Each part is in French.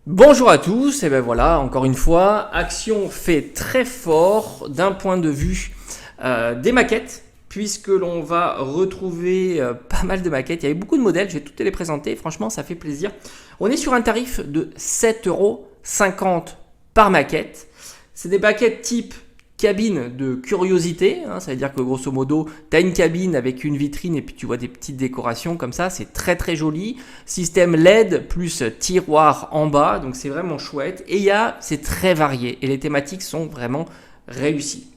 Bonjour à tous, et ben voilà, encore une fois, Action fait très fort d'un point de vue des maquettes, puisque l'on va retrouver pas mal de maquettes. Il y avait beaucoup de modèles, je vais toutes les présenter, franchement ça fait plaisir. On est sur un tarif de 7,50 € par maquette. C'est des maquettes type cabine de curiosité, hein, ça veut dire que grosso modo, tu as une cabine avec une vitrine et puis tu vois des petites décorations comme ça, c'est très très joli. Système LED plus tiroir en bas, donc c'est vraiment chouette. Et c'est très varié et les thématiques sont vraiment réussies.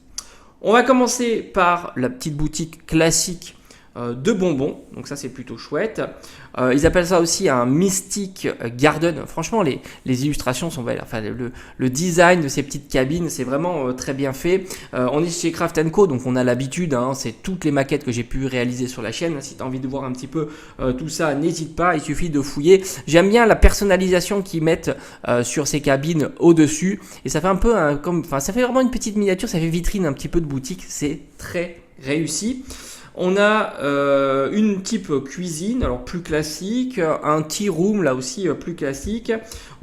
On va commencer par la petite boutique classique de bonbons, donc ça c'est plutôt chouette. Ils appellent ça aussi un Mystic Garden. Franchement, les illustrations sont belles. Enfin, le design de ces petites cabines, c'est vraiment très bien fait. On est chez Craft & Co, donc on a l'habitude. Hein, c'est toutes les maquettes que j'ai pu réaliser sur la chaîne. Si tu as envie de voir un petit peu tout ça, n'hésite pas. Il suffit de fouiller. J'aime bien la personnalisation qu'ils mettent sur ces cabines au-dessus. Et ça fait un peu ça fait vraiment une petite miniature. Ça fait vitrine un petit peu de boutique. C'est très réussi. On a une type cuisine, alors plus classique, un tea room là aussi plus classique.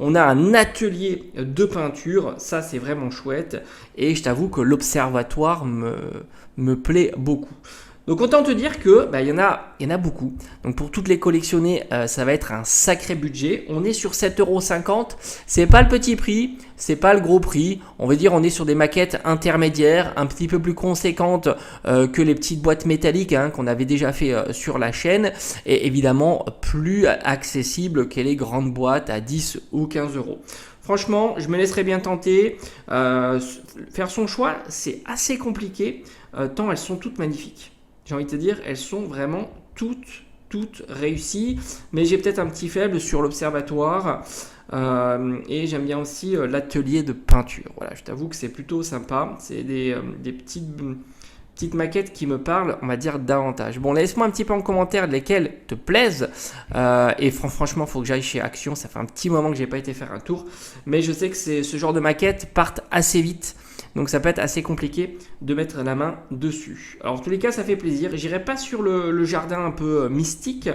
On a un atelier de peinture, ça c'est vraiment chouette. Et je t'avoue que l'observatoire me plaît beaucoup. Donc autant te dire que il y en a beaucoup. Donc pour toutes les collectionner, ça va être un sacré budget. On est sur 7,50 €. C'est pas le petit prix, c'est pas le gros prix. On va dire on est sur des maquettes intermédiaires, un petit peu plus conséquentes que les petites boîtes métalliques qu'on avait déjà fait sur la chaîne. Et évidemment plus accessibles que les grandes boîtes à 10 ou 15 €. Franchement, je me laisserai bien tenter. Faire son choix, c'est assez compliqué, tant elles sont toutes magnifiques. J'ai envie de te dire, elles sont vraiment toutes réussies. Mais j'ai peut-être un petit faible sur l'observatoire. Et j'aime bien aussi l'atelier de peinture. Voilà, je t'avoue que c'est plutôt sympa. C'est des petites maquettes qui me parlent, on va dire, davantage. Bon, laisse-moi un petit peu en commentaire lesquelles te plaisent. Et franchement, il faut que j'aille chez Action. Ça fait un petit moment que j'ai pas été faire un tour. Mais je sais que ce genre de maquettes partent assez vite. Donc ça peut être assez compliqué de mettre la main dessus. Alors en tous les cas, ça fait plaisir. J'irai pas sur le jardin un peu mystique.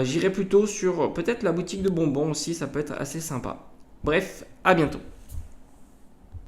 J'irai plutôt sur peut-être la boutique de bonbons aussi. Ça peut être assez sympa. Bref, à bientôt.